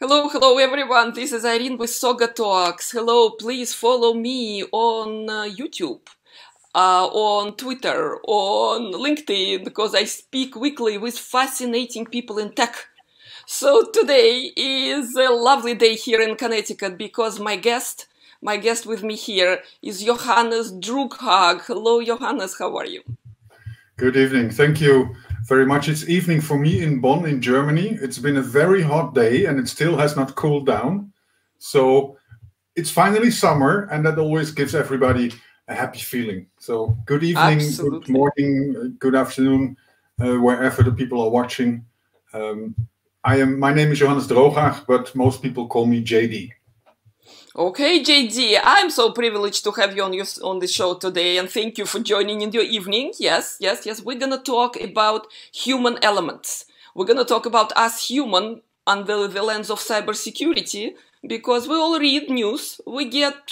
Hello, hello everyone. This is Irene with SaugaTalks. Hello, please follow me on YouTube, on Twitter, on LinkedIn, because I speak weekly with fascinating people in tech. So today is a lovely day here in Connecticut because my guest with me here is Johannes Drughag. Hello, Johannes. How are you? Good evening. Thank you very much. It's evening for me in Bonn, in Germany. It's been a very hot day and it still has not cooled down. So it's finally summer, and that always gives everybody a happy feeling. So good evening, Absolutely. good morning, good afternoon, wherever the people are watching. My name is Johannes Drughag, but most people call me JD. Okay, JD, I'm so privileged to have you on the show today, and thank you for joining in your evening. Yes. We're gonna talk about human elements. We're gonna talk about us human under the lens of cybersecurity, because we all read news. We get,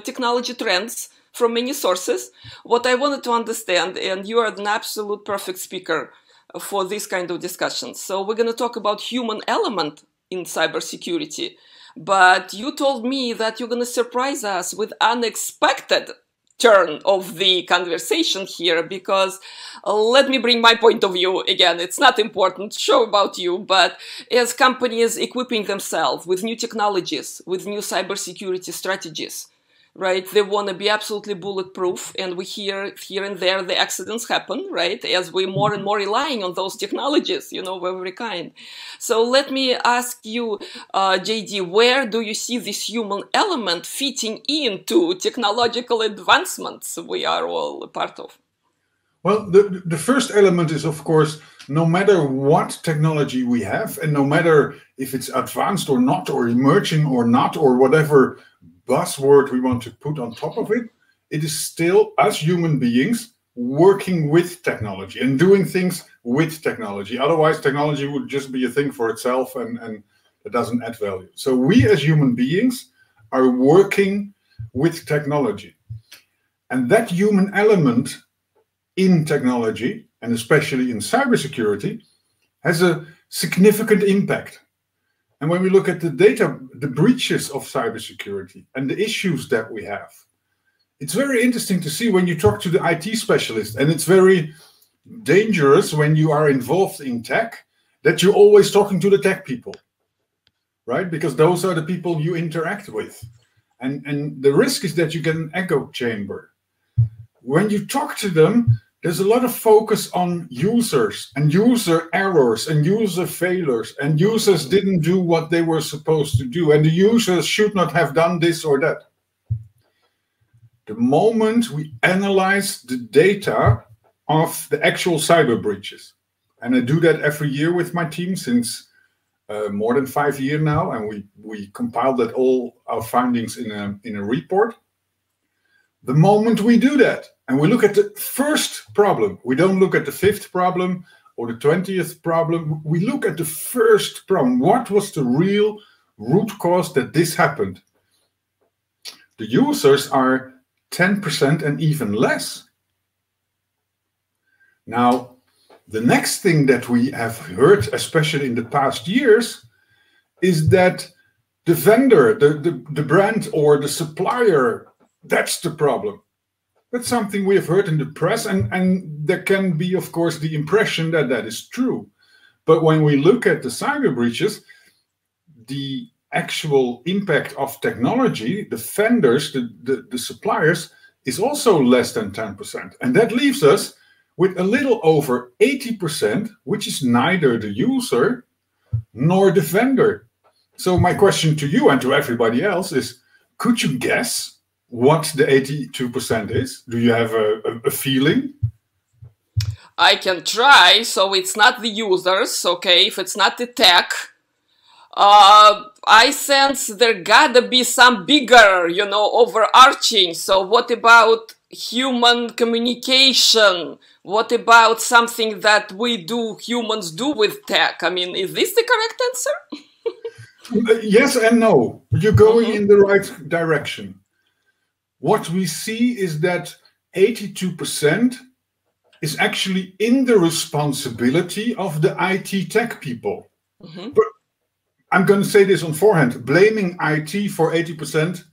technology trends from many sources. What I wanted to understand, and you are an absolute perfect speaker for this kind of discussion. So we're gonna talk about human element in cybersecurity. But you told me that you're going to surprise us with unexpected turn of the conversation here, because let me bring my point of view again. It's not important show about you, but as companies equipping themselves with new technologies, with new cybersecurity strategies, right? They want to be absolutely bulletproof, and we hear here and there the accidents happen, right? As we more and more relying on those technologies, of every kind. So let me ask you, JD, where do you see this human element fitting into technological advancements we are all a part of? Well, the first element is, of course, no matter what technology we have, and no matter if it's advanced or not, or emerging or not, or whatever buzzword we want to put on top of it, it is still us human beings working with technology and doing things with technology. Otherwise, technology would just be a thing for itself, and it doesn't add value. So we as human beings are working with technology. And that human element in technology, and especially in cybersecurity, has a significant impact. And when we look at the breaches of cybersecurity and the issues that we have, it's very interesting to see when you talk to the IT specialist, and it's very dangerous when you are involved in tech that you're always talking to the tech people, right? Because those are the people you interact with. And the risk is that you get an echo chamber. When you talk to them, there's a lot of focus on users and user errors and user failures, and users didn't do what they were supposed to do, and the users should not have done this or that. The moment we analyze the data of the actual cyber breaches, and I do that every year with my team since more than 5 years now, and we compiled that all our findings in a report. The moment we do that, and we look at the first problem, we don't look at the 5th problem or the 20th problem, we look at the first problem. What was the real root cause that this happened? The users are 10% and even less. Now, the next thing that we have heard, especially in the past years, is that the vendor, the brand or the supplier, that's the problem. That's something we have heard in the press, and there can be, of course, the impression that that is true. But when we look at the cyber breaches, the actual impact of technology, the vendors, the suppliers, is also less than 10%. And that leaves us with a little over 80%, which is neither the user nor the vendor. So my question to you and to everybody else is, could you guess what the 82% is? Do you have a feeling? I can try. So it's not the users, okay? If it's not the tech, I sense there gotta be some bigger, overarching. So what about human communication? What about something that humans do with tech? I mean, is this the correct answer? Yes and no. You're going in the right direction. What we see is that 82% is actually in the responsibility of the IT tech people. But I'm going to say this on forehand, blaming IT for 80%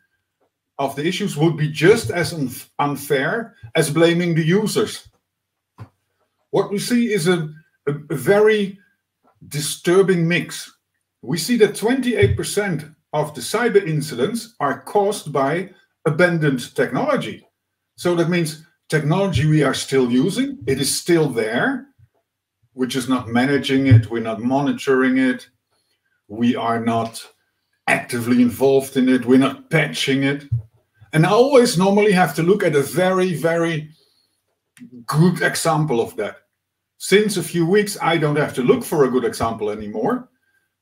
of the issues would be just as unfair as blaming the users. What we see is a very disturbing mix. We see that 28% of the cyber incidents are caused by abandoned technology. So that means technology we are still using, it is still there, we're just not managing it, we're not monitoring it, we are not actively involved in it, we're not patching it. And I always normally have to look at a very, very good example of that. Since a few weeks, I don't have to look for a good example anymore.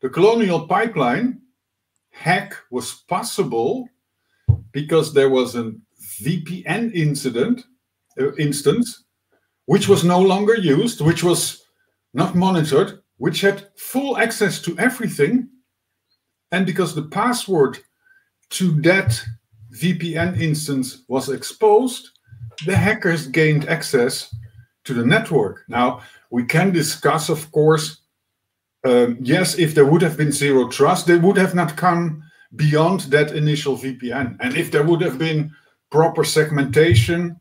The Colonial Pipeline hack was possible because there was a VPN instance, which was no longer used, which was not monitored, which had full access to everything. And because the password to that VPN instance was exposed, the hackers gained access to the network. Now, we can discuss, of course, yes, if there would have been zero trust, they would have not come beyond that initial VPN. And if there would have been proper segmentation,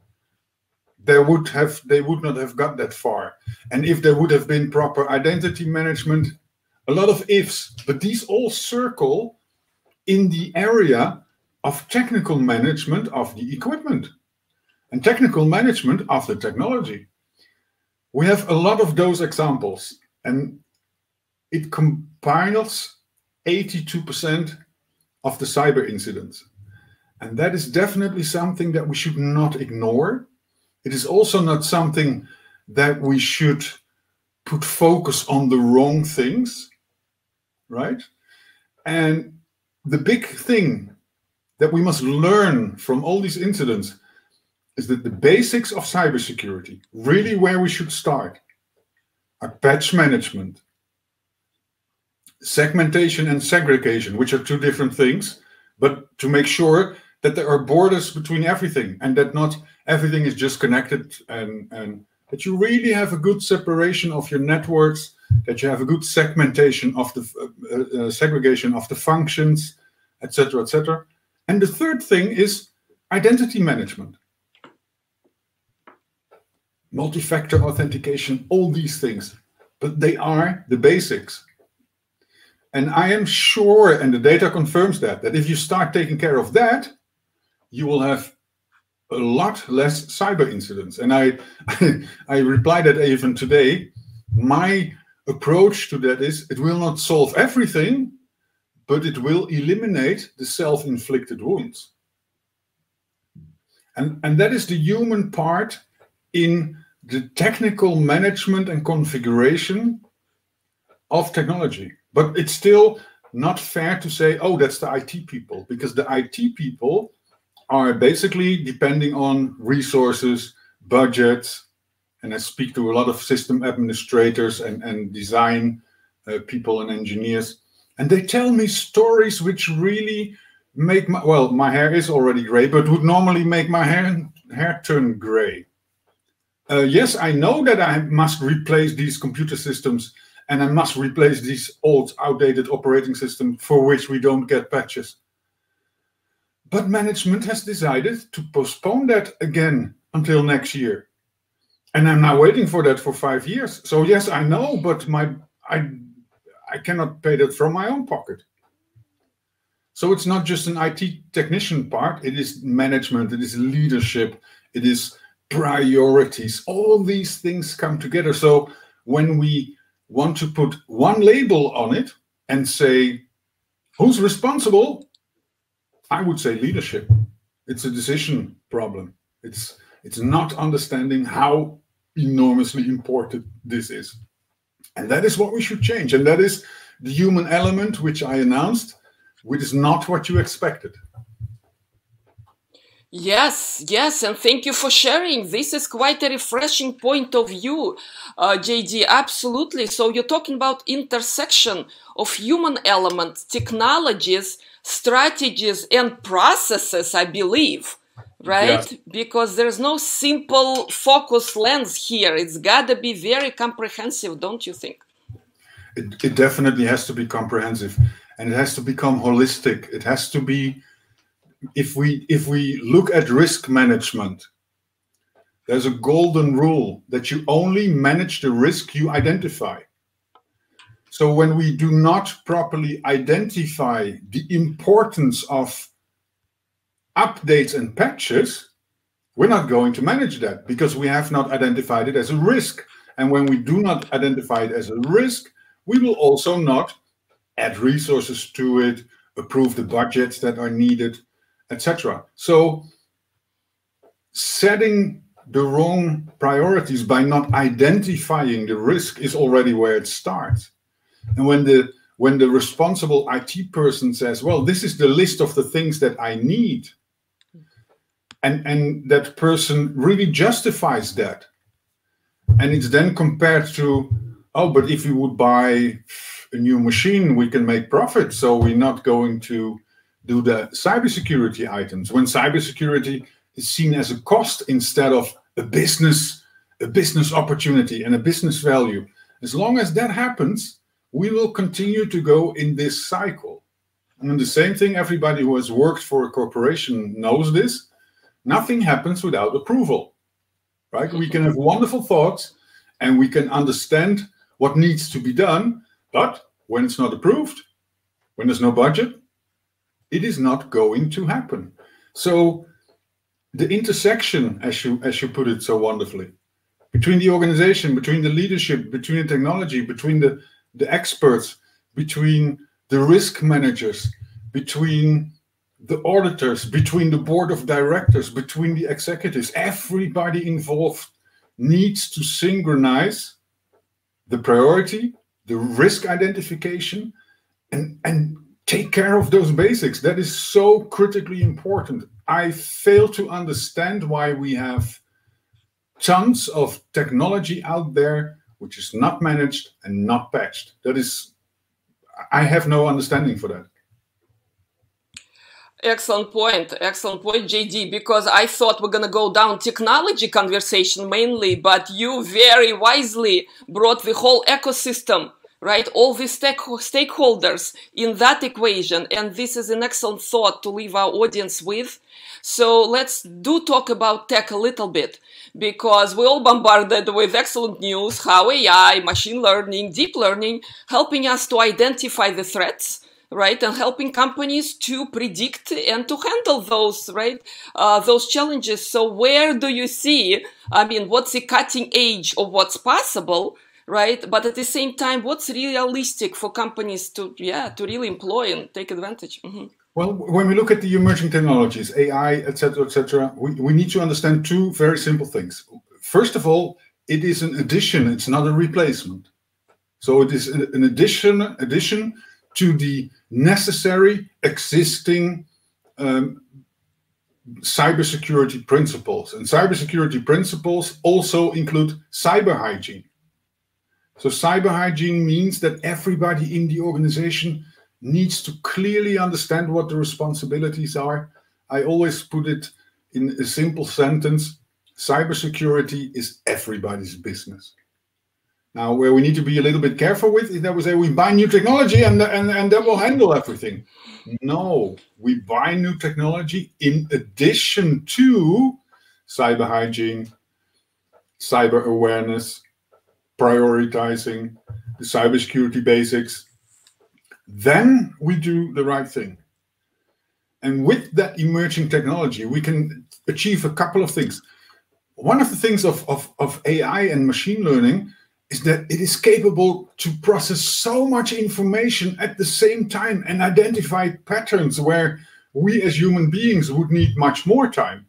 they would not have got that far. And if there would have been proper identity management, a lot of ifs, but these all circle in the area of technical management of the equipment and technical management of the technology. We have a lot of those examples, and it compiles 82% of the cyber incidents. And that is definitely something that we should not ignore. It is also not something that we should put focus on the wrong things, right? And the big thing that we must learn from all these incidents is that the basics of cybersecurity, really where we should start, are patch management, segmentation and segregation, which are two different things, but to make sure that there are borders between everything and that not everything is just connected, and that you really have a good separation of your networks, that you have a good segmentation of the segregation of the functions, etc., etc. And the third thing is identity management. Multi-factor authentication, all these things, but they are the basics. And I am sure, and the data confirms that if you start taking care of that, you will have a lot less cyber incidents. And I replied that even today. My approach to that is it will not solve everything, but it will eliminate the self-inflicted wounds. And that is the human part in the technical management and configuration of technology. But it's still not fair to say, oh, that's the IT people, because the IT people are basically depending on resources, budgets, and I speak to a lot of system administrators and design people and engineers, and they tell me stories which really make my hair is already gray, but would normally make my hair turn gray. Yes, I know that I must replace these computer systems and I must replace these old, outdated operating systems for which we don't get patches. But management has decided to postpone that again until next year. And I'm now waiting for that for 5 years. So yes, I know, but I cannot pay that from my own pocket. So it's not just an IT technician part, it is management, it is leadership, it is priorities. All these things come together. So when we want to put one label on it and say, who's responsible? I would say leadership. It's a decision problem. It's not understanding how enormously important this is. And that is what we should change. And that is the human element, which I announced, which is not what you expected. Yes, yes, and thank you for sharing. This is quite a refreshing point of view, JD, absolutely. So you're talking about intersection of human elements, technologies, strategies, and processes, I believe, right? Yeah. Because there's no simple focus lens here. It's got to be very comprehensive, don't you think? It definitely has to be comprehensive. and it has to become holistic. It has to be, if we look at risk management, there's a golden rule that you only manage the risk you identify. So when we do not properly identify the importance of updates and patches, we're not going to manage that because we have not identified it as a risk. And when we do not identify it as a risk, we will also not add resources to it, approve the budgets that are needed, etc. So setting the wrong priorities by not identifying the risk is already where it starts. And when the responsible IT person says, well, this is the list of the things that I need, and that person really justifies that, and it's then compared to, oh, but if you would buy a new machine, we can make profit, so we're not going to do the cybersecurity items, when cybersecurity is seen as a cost instead of a business opportunity and a business value. As long as that happens, we will continue to go in this cycle. And the same thing, everybody who has worked for a corporation knows this. Nothing happens without approval, right? We can have wonderful thoughts and we can understand what needs to be done, but when it's not approved, when there's no budget, it is not going to happen. So the intersection, as you put it so wonderfully, between the organization, between the leadership, between the technology, between the experts, between the risk managers, between the auditors, between the board of directors, between the executives, everybody involved needs to synchronize the priority, the risk identification, and take care of those basics. That is so critically important. I fail to understand why we have tons of technology out there which is not managed and not patched. That is, I have no understanding for that. Excellent point, JD, because I thought we're going to go down technology conversation mainly, but you very wisely brought the whole ecosystem, right? All the stakeholders in that equation. And this is an excellent thought to leave our audience with. So let's talk about tech a little bit, because we're all bombarded with excellent news, how AI, machine learning, deep learning, helping us to identify the threats, right? And helping companies to predict and to handle those, right? Those challenges. So where do you see, I mean, what's the cutting edge of what's possible, right? But at the same time, what's realistic for companies to really employ and take advantage? Mm-hmm. Well, when we look at the emerging technologies, AI, etc., we need to understand two very simple things. First of all, it is an addition, it's not a replacement. So it is an addition to the necessary existing cybersecurity principles. And cybersecurity principles also include cyber hygiene. So cyber hygiene means that everybody in the organization needs to clearly understand what the responsibilities are. I always put it in a simple sentence: cybersecurity is everybody's business. Now, where we need to be a little bit careful with is that we say we buy new technology and that will handle everything. No, we buy new technology in addition to cyber hygiene, cyber awareness, prioritizing the cybersecurity basics. Then we do the right thing. And with that emerging technology, we can achieve a couple of things. One of the things of AI and machine learning is that it is capable to process so much information at the same time and identify patterns where we as human beings would need much more time,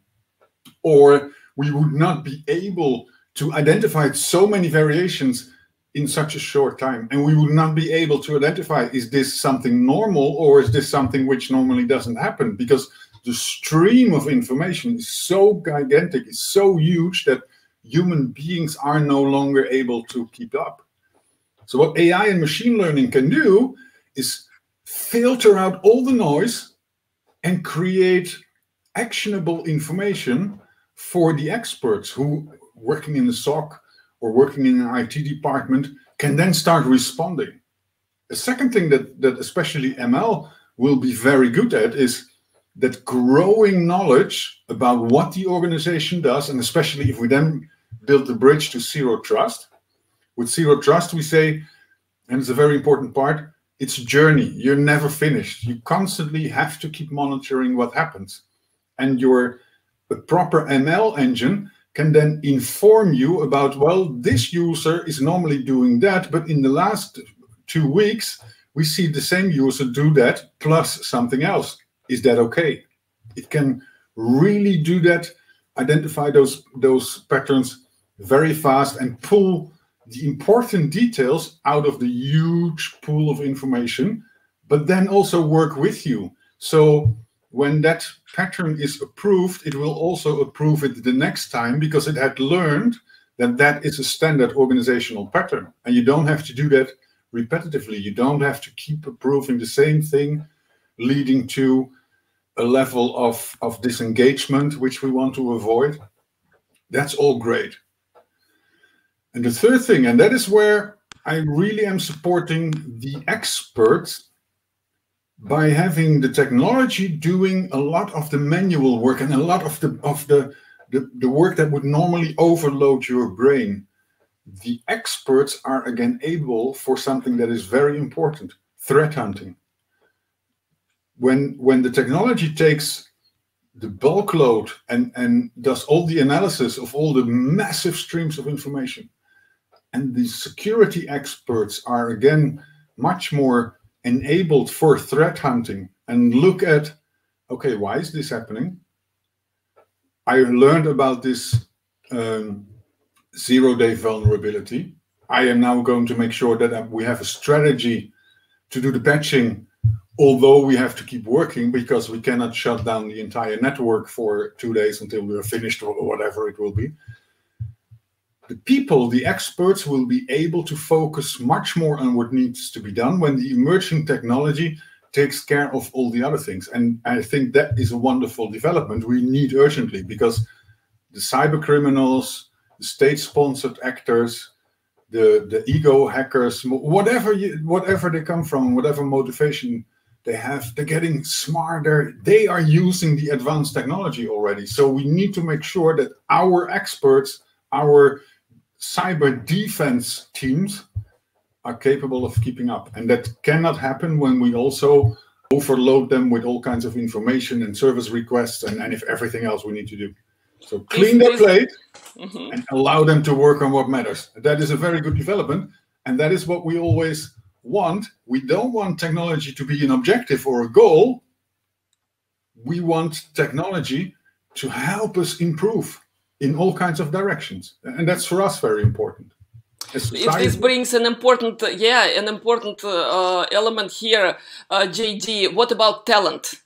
or we would not be able to identify so many variations in such a short time. And we would not be able to identify, is this something normal or is this something which normally doesn't happen? Because the stream of information is so gigantic, it's so huge that human beings are no longer able to keep up. So what AI and machine learning can do is filter out all the noise and create actionable information for the experts who, working in the SOC or working in an IT department, can then start responding. A second thing that especially ML will be very good at is that growing knowledge about what the organization does, and especially if we then build the bridge to zero trust. With zero trust, we say, and it's a very important part, it's a journey. You're never finished. You constantly have to keep monitoring what happens. And a proper ML engine can then inform you about, well, this user is normally doing that, but in the last 2 weeks, we see the same user do that plus something else. Is that okay? It can really do that, identify those patterns very fast and pull the important details out of the huge pool of information, but then also work with you. So when that pattern is approved, it will also approve it the next time because it had learned that that is a standard organizational pattern. And you don't have to do that repetitively. You don't have to keep approving the same thing, leading to a level of disengagement, which we want to avoid. That's all great. And the third thing, and that is where I really am supporting the experts by having the technology doing a lot of the manual work and a lot of the work that would normally overload your brain. The experts are again able for something that is very important, threat hunting. When the technology takes the bulk load and does all the analysis of all the massive streams of information, and the security experts are again much more enabled for threat hunting and look at, okay, why is this happening? I learned about this zero-day vulnerability. I am now going to make sure that we have a strategy to do the patching, although we have to keep working because we cannot shut down the entire network for 2 days until we are finished or whatever it will be. The people, the experts, will be able to focus much more on what needs to be done when the emerging technology takes care of all the other things. And I think that is a wonderful development we need urgently, because the cyber criminals, the state-sponsored actors, the ego hackers, whatever they come from, whatever motivation they have, they're getting smarter. They are using the advanced technology already. So we need to make sure that our experts, our cyber defense teams are capable of keeping up. And that cannot happen when we also overload them with all kinds of information and service requests and if everything else we need to do. So clean their plate and allow them to work on what matters. That is a very good development. And that is what we always want. We don't want technology to be an objective or a goal. We want technology to help us improve in all kinds of directions. And that's for us very important. If this brings an important, element here, JD, what about talent?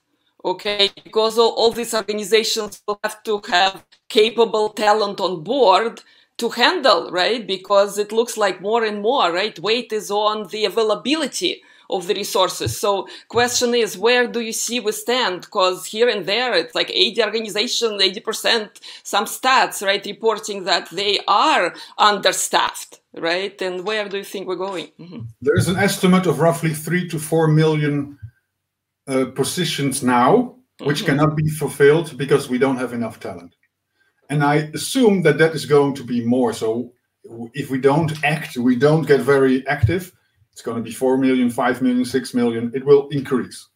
Okay, because all these organizations will have to have capable talent on board to handle, right? Because it looks like more and more, right? Weight is on the availability of the resources. So question is, where do you see we stand? Because here and there, it's like 80 organizations, 80%, some stats, right, reporting that they are understaffed, right? And where do you think we're going? There is an estimate of roughly 3 to 4 million positions now, which cannot be fulfilled because we don't have enough talent. And I assume that that is going to be more. So if we don't act, we don't get very active, it's going to be 4 million, 5 million, 6 million. It will increase.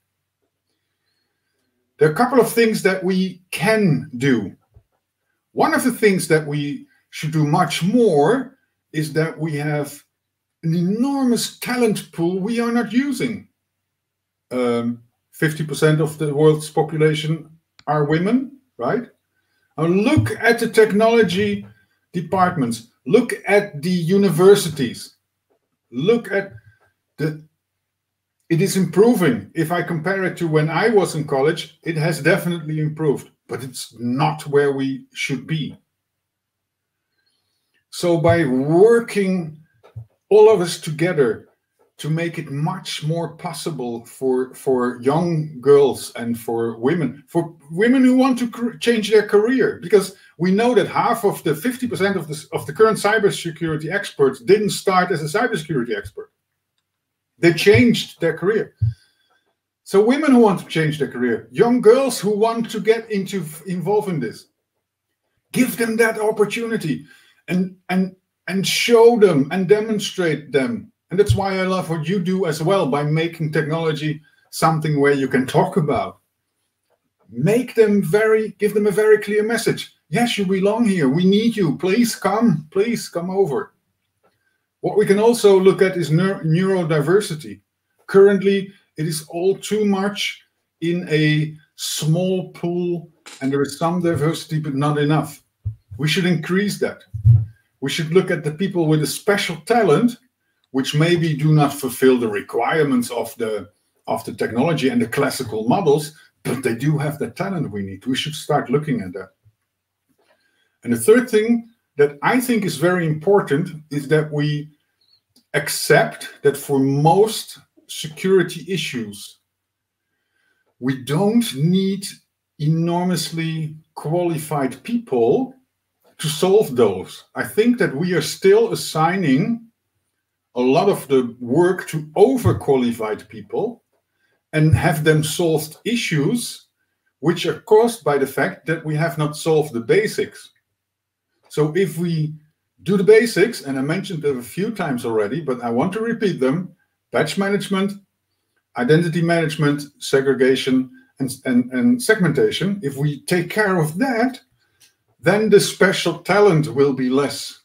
There are a couple of things that we can do. One of the things that we should do much more is that we have an enormous talent pool we are not using. 50% of the world's population are women, right? Now look at the technology departments. Look at the universities. Look at it is improving. If I compare it to when I was in college, it has definitely improved, but it's not where we should be. So by working all of us together to make it much more possible for young girls and for women who want to change their career, because we know that half of the 50% of the current cybersecurity experts didn't start as a cybersecurity expert. They changed their career. So women who want to change their career, young girls who want to get involved in this, give them that opportunity and show them and demonstrate them. And that's why I love what you do as well, by making technology something where you can talk about. Give them a very clear message. Yes, you belong here. We need you. Please come over. What we can also look at is neurodiversity. Currently, it is all too much in a small pool, and there is some diversity, but not enough. We should increase that. We should look at the people with a special talent, which maybe do not fulfill the requirements of the technology and the classical models, but they do have the talent we need. We should start looking at that. And the third thing that I think is very important is that we accept that for most security issues, we don't need enormously qualified people to solve those. I think that we are still assigning a lot of the work to overqualified people and have them solve issues which are caused by the fact that we have not solved the basics. So if we do the basics, and I mentioned them a few times already, but I want to repeat them: patch management, identity management, segregation, and segmentation. If we take care of that, then the special talent will be less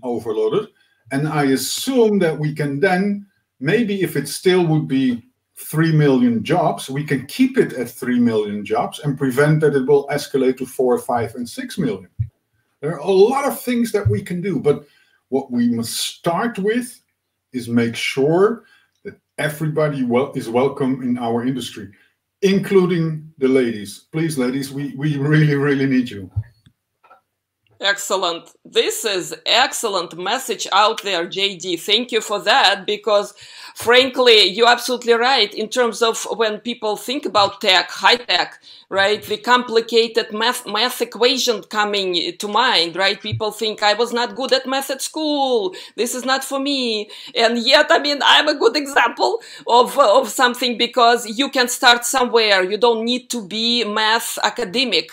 overloaded. And I assume that we can then, maybe if it still would be 3 million jobs, we can keep it at 3 million jobs and prevent that it will escalate to 4, 5, and 6 million. There are a lot of things that we can do, but what we must start with is make sure that everybody is welcome in our industry, including the ladies. Please, ladies, we really, really need you. Excellent. This is excellent message out there, JD. Thank you for that, because frankly, you're absolutely right in terms of when people think about tech, high tech, right? The complicated math equation coming to mind, right? People think I was not good at math at school. This is not for me. And yet, I mean, I'm a good example of something, because you can start somewhere. You don't need to be math academic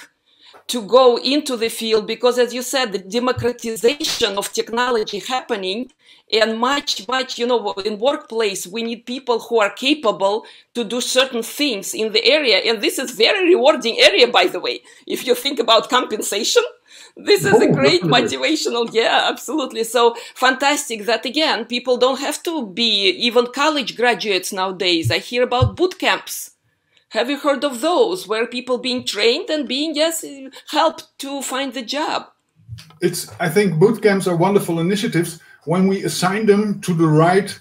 to go into the field, because as you said, the democratization of technology happening, and much, you know, in workplace, we need people who are capable to do certain things in the area. And this is very rewarding area, by the way. If you think about compensation, this is a great motivational. Yeah, absolutely. So fantastic that, again, people don't have to be even college graduates nowadays. I hear about boot camps. Have you heard of those, where people being trained and being, yes, helped to find the job? I think boot camps are wonderful initiatives when we assign them to the right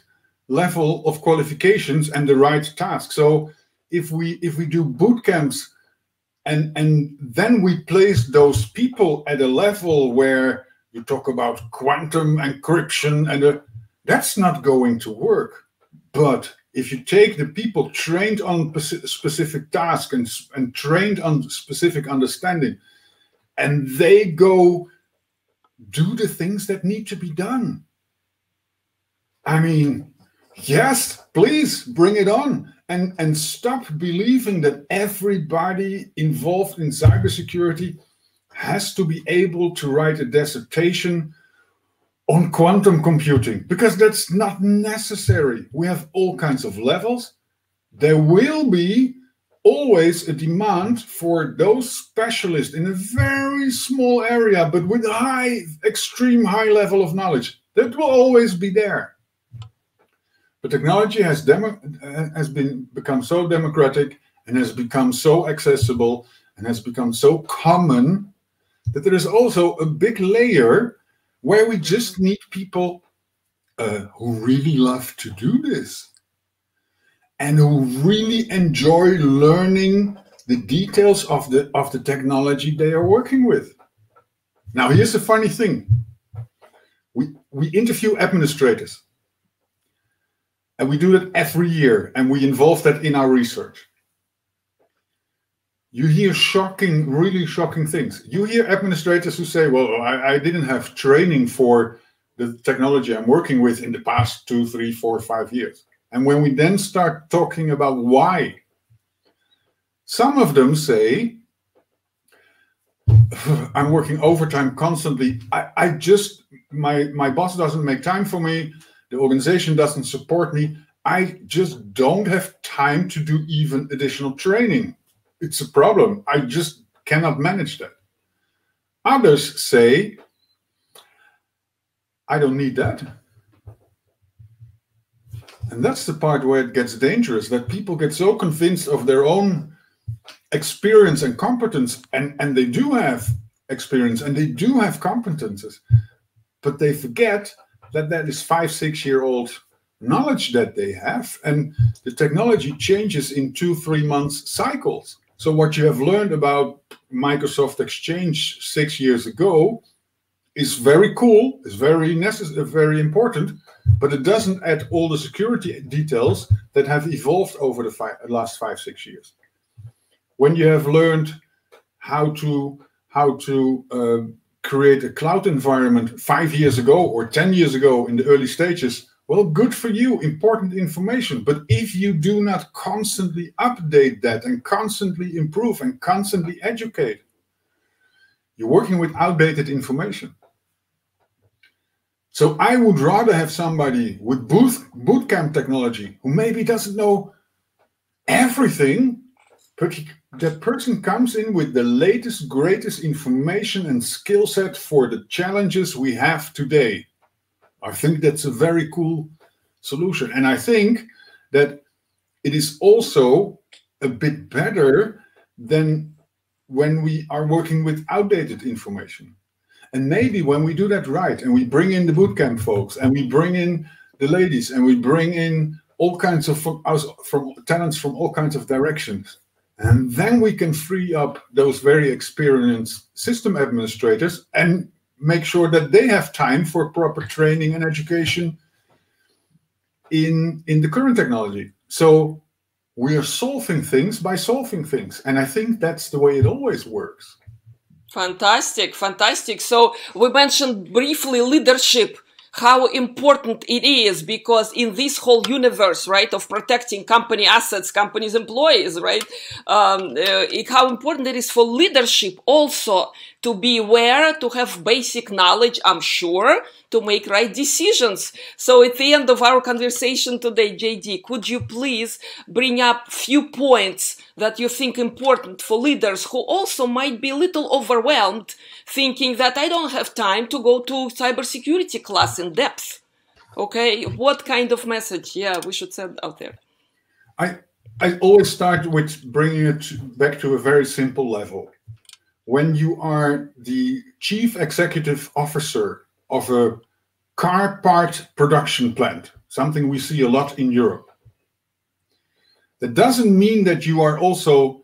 level of qualifications and the right task. So if we do boot camps and then we place those people at a level where you talk about quantum encryption, and that's not going to work. But if you take the people trained on specific tasks and trained on specific understanding, and they go do the things that need to be done, I mean, yes, please bring it on, and stop believing that everybody involved in cybersecurity has to be able to write a dissertation on quantum computing, because that's not necessary. We have all kinds of levels. There will be always a demand for those specialists in a very small area, but with extreme high level of knowledge. That will always be there. But technology has become so democratic and has become so accessible and has become so common that there is also a big layer where we just need people who really love to do this and who really enjoy learning the details of the technology they are working with. Now, here's the funny thing. We interview administrators, and we do that every year, and we involve that in our research. You hear really shocking things. You hear administrators who say, well, I didn't have training for the technology I'm working with in the past 2, 3, 4, 5 years. And when we then start talking about why, some of them say, I'm working overtime constantly. My boss doesn't make time for me. The organization doesn't support me. I just don't have time to do even additional training. It's a problem. I just cannot manage that. Others say, I don't need that. And that's the part where it gets dangerous, that people get so convinced of their own experience and competence, and they do have experience and they do have competences, but they forget that that is 5-6-year-old knowledge that they have, and the technology changes in 2-3 months cycles. So what you have learned about Microsoft Exchange 6 years ago is very cool, is very necessary, very important, but it doesn't add all the security details that have evolved over the last 5-6 years. When you have learned how to create a cloud environment 5 years ago or 10 years ago in the early stages, well, good for you, important information. But if you do not constantly update that and constantly improve and constantly educate, you're working with outdated information. So I would rather have somebody with bootcamp technology who maybe doesn't know everything, but that person comes in with the latest, greatest information and skill set for the challenges we have today. I think that's a very cool solution. And I think that it is also a bit better than when we are working with outdated information. And maybe when we do that right, and we bring in the bootcamp folks, and we bring in the ladies, and we bring in all kinds of from talents from all kinds of directions, and then we can free up those very experienced system administrators and make sure that they have time for proper training and education in the current technology. So we are solving things by solving things. And I think that's the way it always works. Fantastic, fantastic. So we mentioned briefly leadership, how important it is, because in this whole universe, right, of protecting company assets, companies' employees, right, how important it is for leadership also to be aware, to have basic knowledge, I'm sure, to make right decisions. So at the end of our conversation today, JD, could you please bring up a few points that you think important for leaders who also might be a little overwhelmed, thinking that I don't have time to go to cybersecurity class in depth? Okay, what kind of message, we should send out there? I always start with bringing it back to a very simple level. When you are the chief executive officer of a car part production plant, something we see a lot in Europe, that doesn't mean that you are also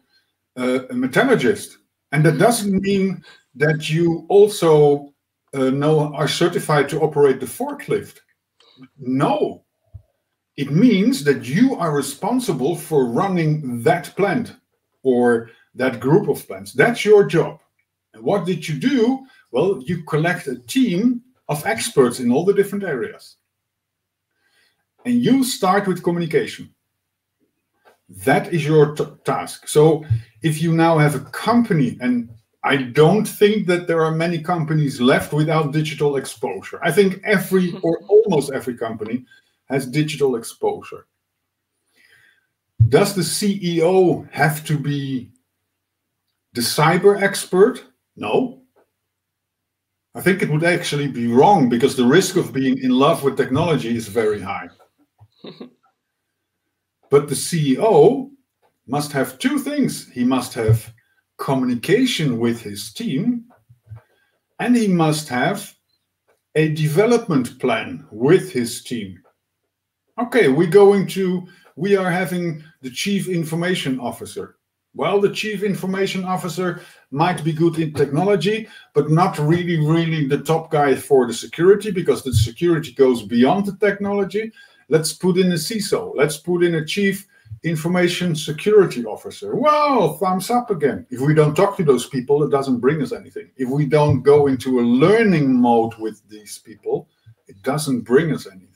a metallurgist. And that doesn't mean that you also are certified to operate the forklift. No. It means that you are responsible for running that plant or that group of plants. That's your job. And what did you do? Well, you collect a team of experts in all the different areas. And you start with communication. That is your task. So if you now have a company, and I don't think that there are many companies left without digital exposure. I think every or almost every company has digital exposure. Does the CEO have to be the cyber expert? No. I think it would actually be wrong, because the risk of being in love with technology is very high. But the CEO must have two things. He must have communication with his team, and he must have a development plan with his team. Okay, we are having the chief information officer. Well, the chief information officer might be good in technology, but not really the top guy for the security, because the security goes beyond the technology. Let's put in a Ciso. Let's put in a chief information security officer. Well, thumbs up again. If we don't talk to those people, it doesn't bring us anything. If we don't go into a learning mode with these people, it doesn't bring us anything.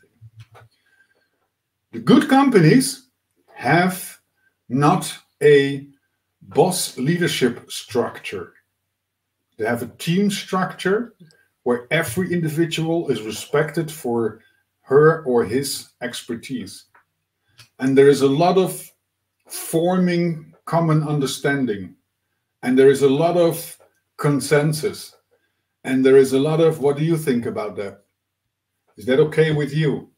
The good companies have not a boss leadership structure. They have a team structure where every individual is respected for her or his expertise. And there is a lot of forming common understanding. And there is a lot of consensus. And there is a lot of, what do you think about that? Is that okay with you?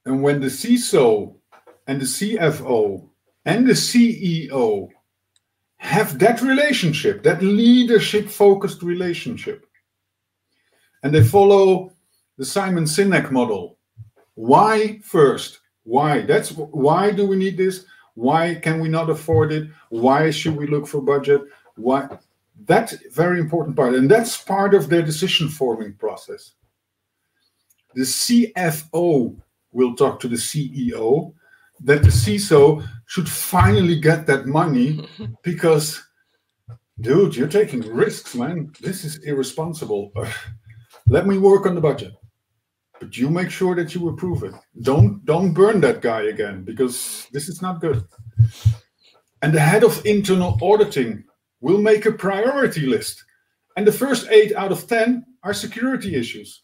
And when the Ciso and the CFO and the CEO have that relationship, that leadership-focused relationship, and they follow the Simon Sinek model. Why first? Why? That's why do we need this? Why can we not afford it? Why should we look for budget? Why? That's a very important part, and that's part of their decision-forming process. The CFO will talk to the CEO that the CISO should finally get that money because, dude, you're taking risks, man. This is irresponsible. Let me work on the budget. But you make sure that you approve it. Don't burn that guy again, because this is not good. And the head of internal auditing will make a priority list. And the first 8 out of 10 are security issues.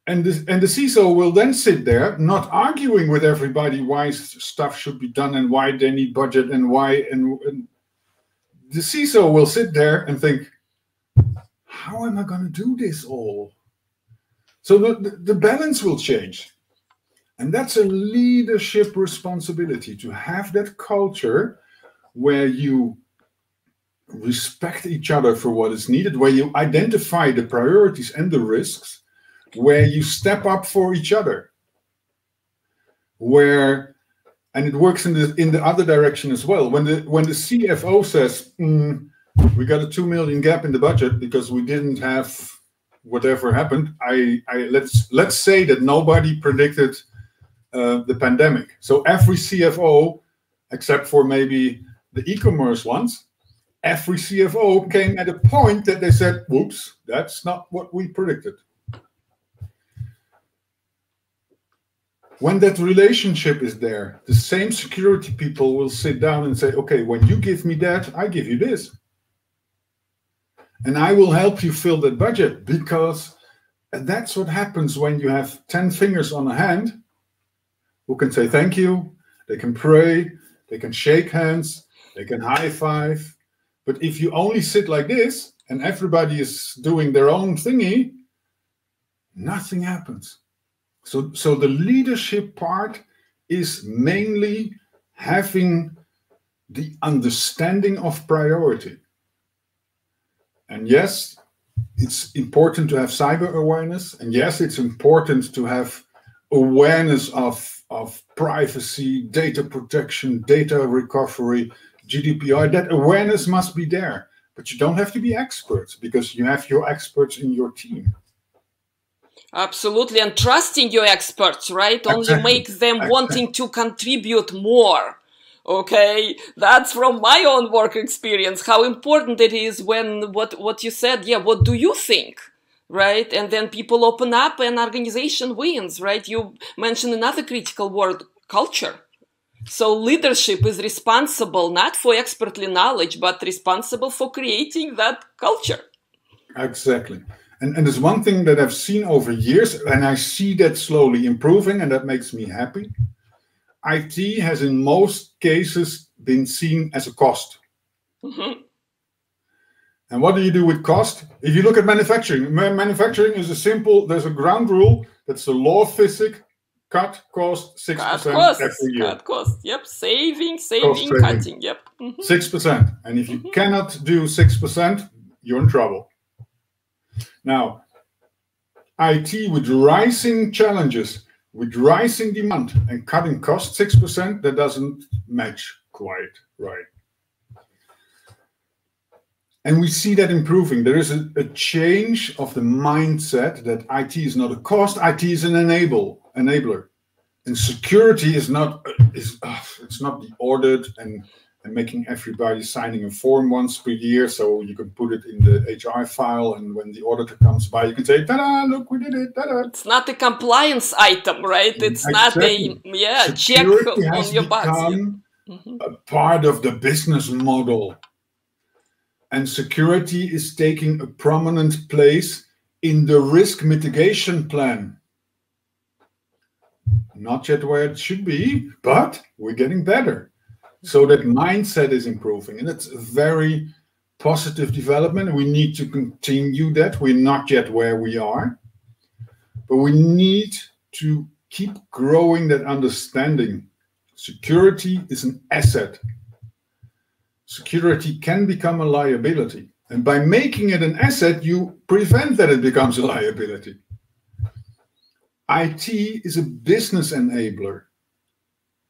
And the CISO will then sit there, not arguing with everybody why stuff should be done and why they need budget and why. And the CISO will sit there and think, how am I going to do this all? So the balance will change. And that's a leadership responsibility, to have that culture where you respect each other for what is needed, where you identify the priorities and the risks, where you step up for each other, and it works in the other direction as well. When the CFO says, we got a 2 million gap in the budget because we didn't have whatever happened. Let's say that nobody predicted the pandemic. So every CFO, except for maybe the e-commerce ones, every CFO came at a point that they said, whoops, that's not what we predicted. When that relationship is there, the same security people will sit down and say, okay, when you give me that, I give you this. And I will help you fill that budget, because that's what happens when you have 10 fingers on a hand who can say thank you, they can pray, they can shake hands, they can high five. But if you only sit like this and everybody is doing their own thingy, nothing happens. So the leadership part is mainly having the understanding of priority. And yes, it's important to have cyber awareness. And yes, it's important to have awareness of privacy, data protection, data recovery, GDPR. That awareness must be there. But you don't have to be experts, because you have your experts in your team. Absolutely. And trusting your experts, right? Exactly. Only makes them wanting to contribute more. Okay, that's from my own work experience, how important it is when what you said, yeah, what do you think, right? And then people open up and organization wins, right? You mentioned another critical word, culture. So leadership is responsible not for expertly knowledge, but responsible for creating that culture. Exactly. And there's one thing that I've seen over years, and I see that slowly improving, and that makes me happy. IT has in most cases been seen as a cost. Mm-hmm. And what do you do with cost? If you look at manufacturing, manufacturing is there's a ground rule, that's the law of physics, cut cost 6% every year. Cut cost, yep, saving, cutting, yep. Mm-hmm. 6%. And if you cannot do 6%, you're in trouble. Now, IT with rising challenges, with rising demand and cutting costs 6%, that doesn't match quite right. And we see that improving. There is a change of the mindset that IT is not a cost, IT is an enabler. And security is not, it's not the audit and and making everybody signing a form once per year so you can put it in the HR file, and when the auditor comes by, you can say, ta-da, look, we did it, ta-da. It's not a compliance item, right? It's not a check on your box. A part of the business model. And security is taking a prominent place in the risk mitigation plan. Not yet where it should be, but we're getting better. So that mindset is improving, and it's a very positive development. We need to continue that. We're not yet where we are, but we need to keep growing that understanding. Security is an asset. Security can become a liability. And by making it an asset, you prevent that it becomes a liability. IT is a business enabler,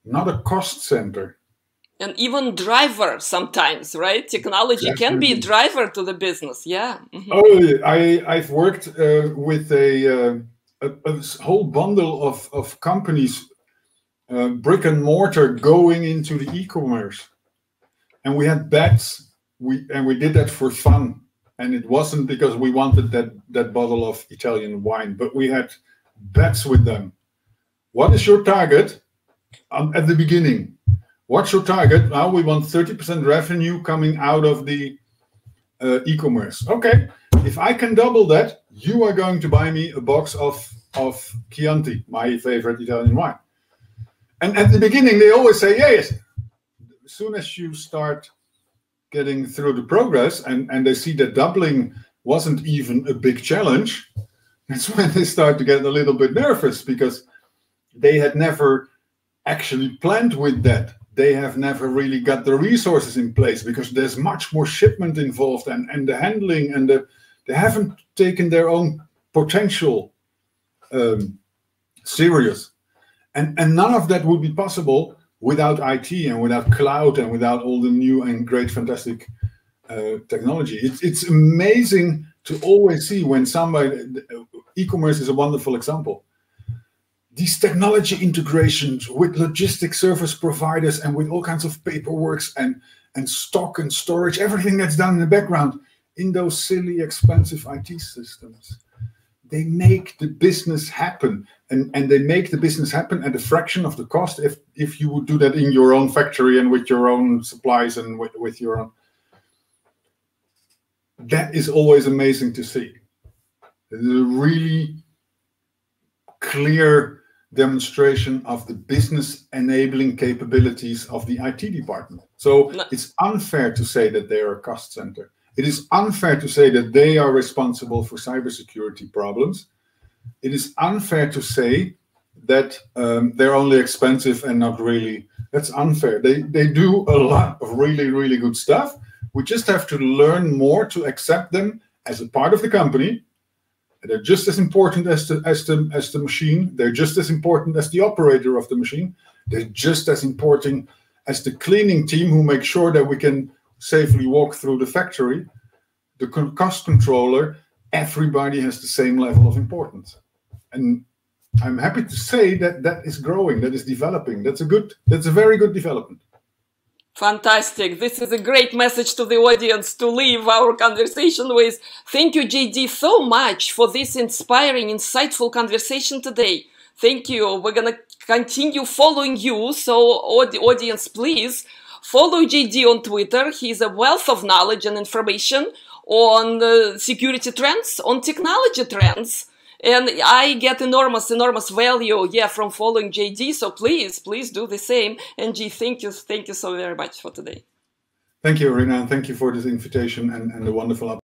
not a cost center. And even driver sometimes, right? Technology Definitely. Can be a driver to the business, yeah. Oh, I've worked with a whole bundle of companies, brick and mortar, going into the e-commerce. And we had bets, and we did that for fun. And it wasn't because we wanted that bottle of Italian wine, but we had bets with them. What is your target at the beginning? What's your target? Well, we want 30% revenue coming out of the e-commerce. Okay, if I can double that, you are going to buy me a box of Chianti, my favorite Italian wine. And at the beginning, they always say yes. As soon as you start getting through the progress and they see that doubling wasn't even a big challenge, that's when they start to get a little bit nervous, because they had never actually planned with that. They have never really got the resources in place, because there's much more shipment involved and the handling, and they haven't taken their own potential serious. And none of that would be possible without IT and without cloud and without all the new and great, fantastic technology. It's amazing to always see when somebody, e-commerce is a wonderful example. These technology integrations with logistic service providers and with all kinds of paperwork and stock and storage, everything that's done in the background in those silly, expensive IT systems. They make the business happen, and they make the business happen at a fraction of the cost if you would do that in your own factory and with your own supplies and with your own. That is always amazing to see. It is a really clear demonstration of the business enabling capabilities of the IT department. So it's unfair to say that they are a cost center. It is unfair to say that they are responsible for cybersecurity problems. It is unfair to say that they're only expensive and not really. That's unfair. They do a lot of really, really good stuff. We just have to learn more to accept them as a part of the company. They're just as important as the machine. They're just as important as the operator of the machine. They're just as important as the cleaning team who make sure that we can safely walk through the factory. The cost controller, everybody has the same level of importance. And I'm happy to say that that is growing, that is developing. That's a very good development. Fantastic. This is a great message to the audience to leave our conversation with. Thank you, JD, so much for this inspiring, insightful conversation today. Thank you. We're going to continue following you. So, audience, please follow JD on Twitter. He's a wealth of knowledge and information on security trends, on technology trends. And I get enormous value, from following JD. So please do the same. And G, thank you so very much for today. Thank you, Irene, and thank you for this invitation and the wonderful opportunity.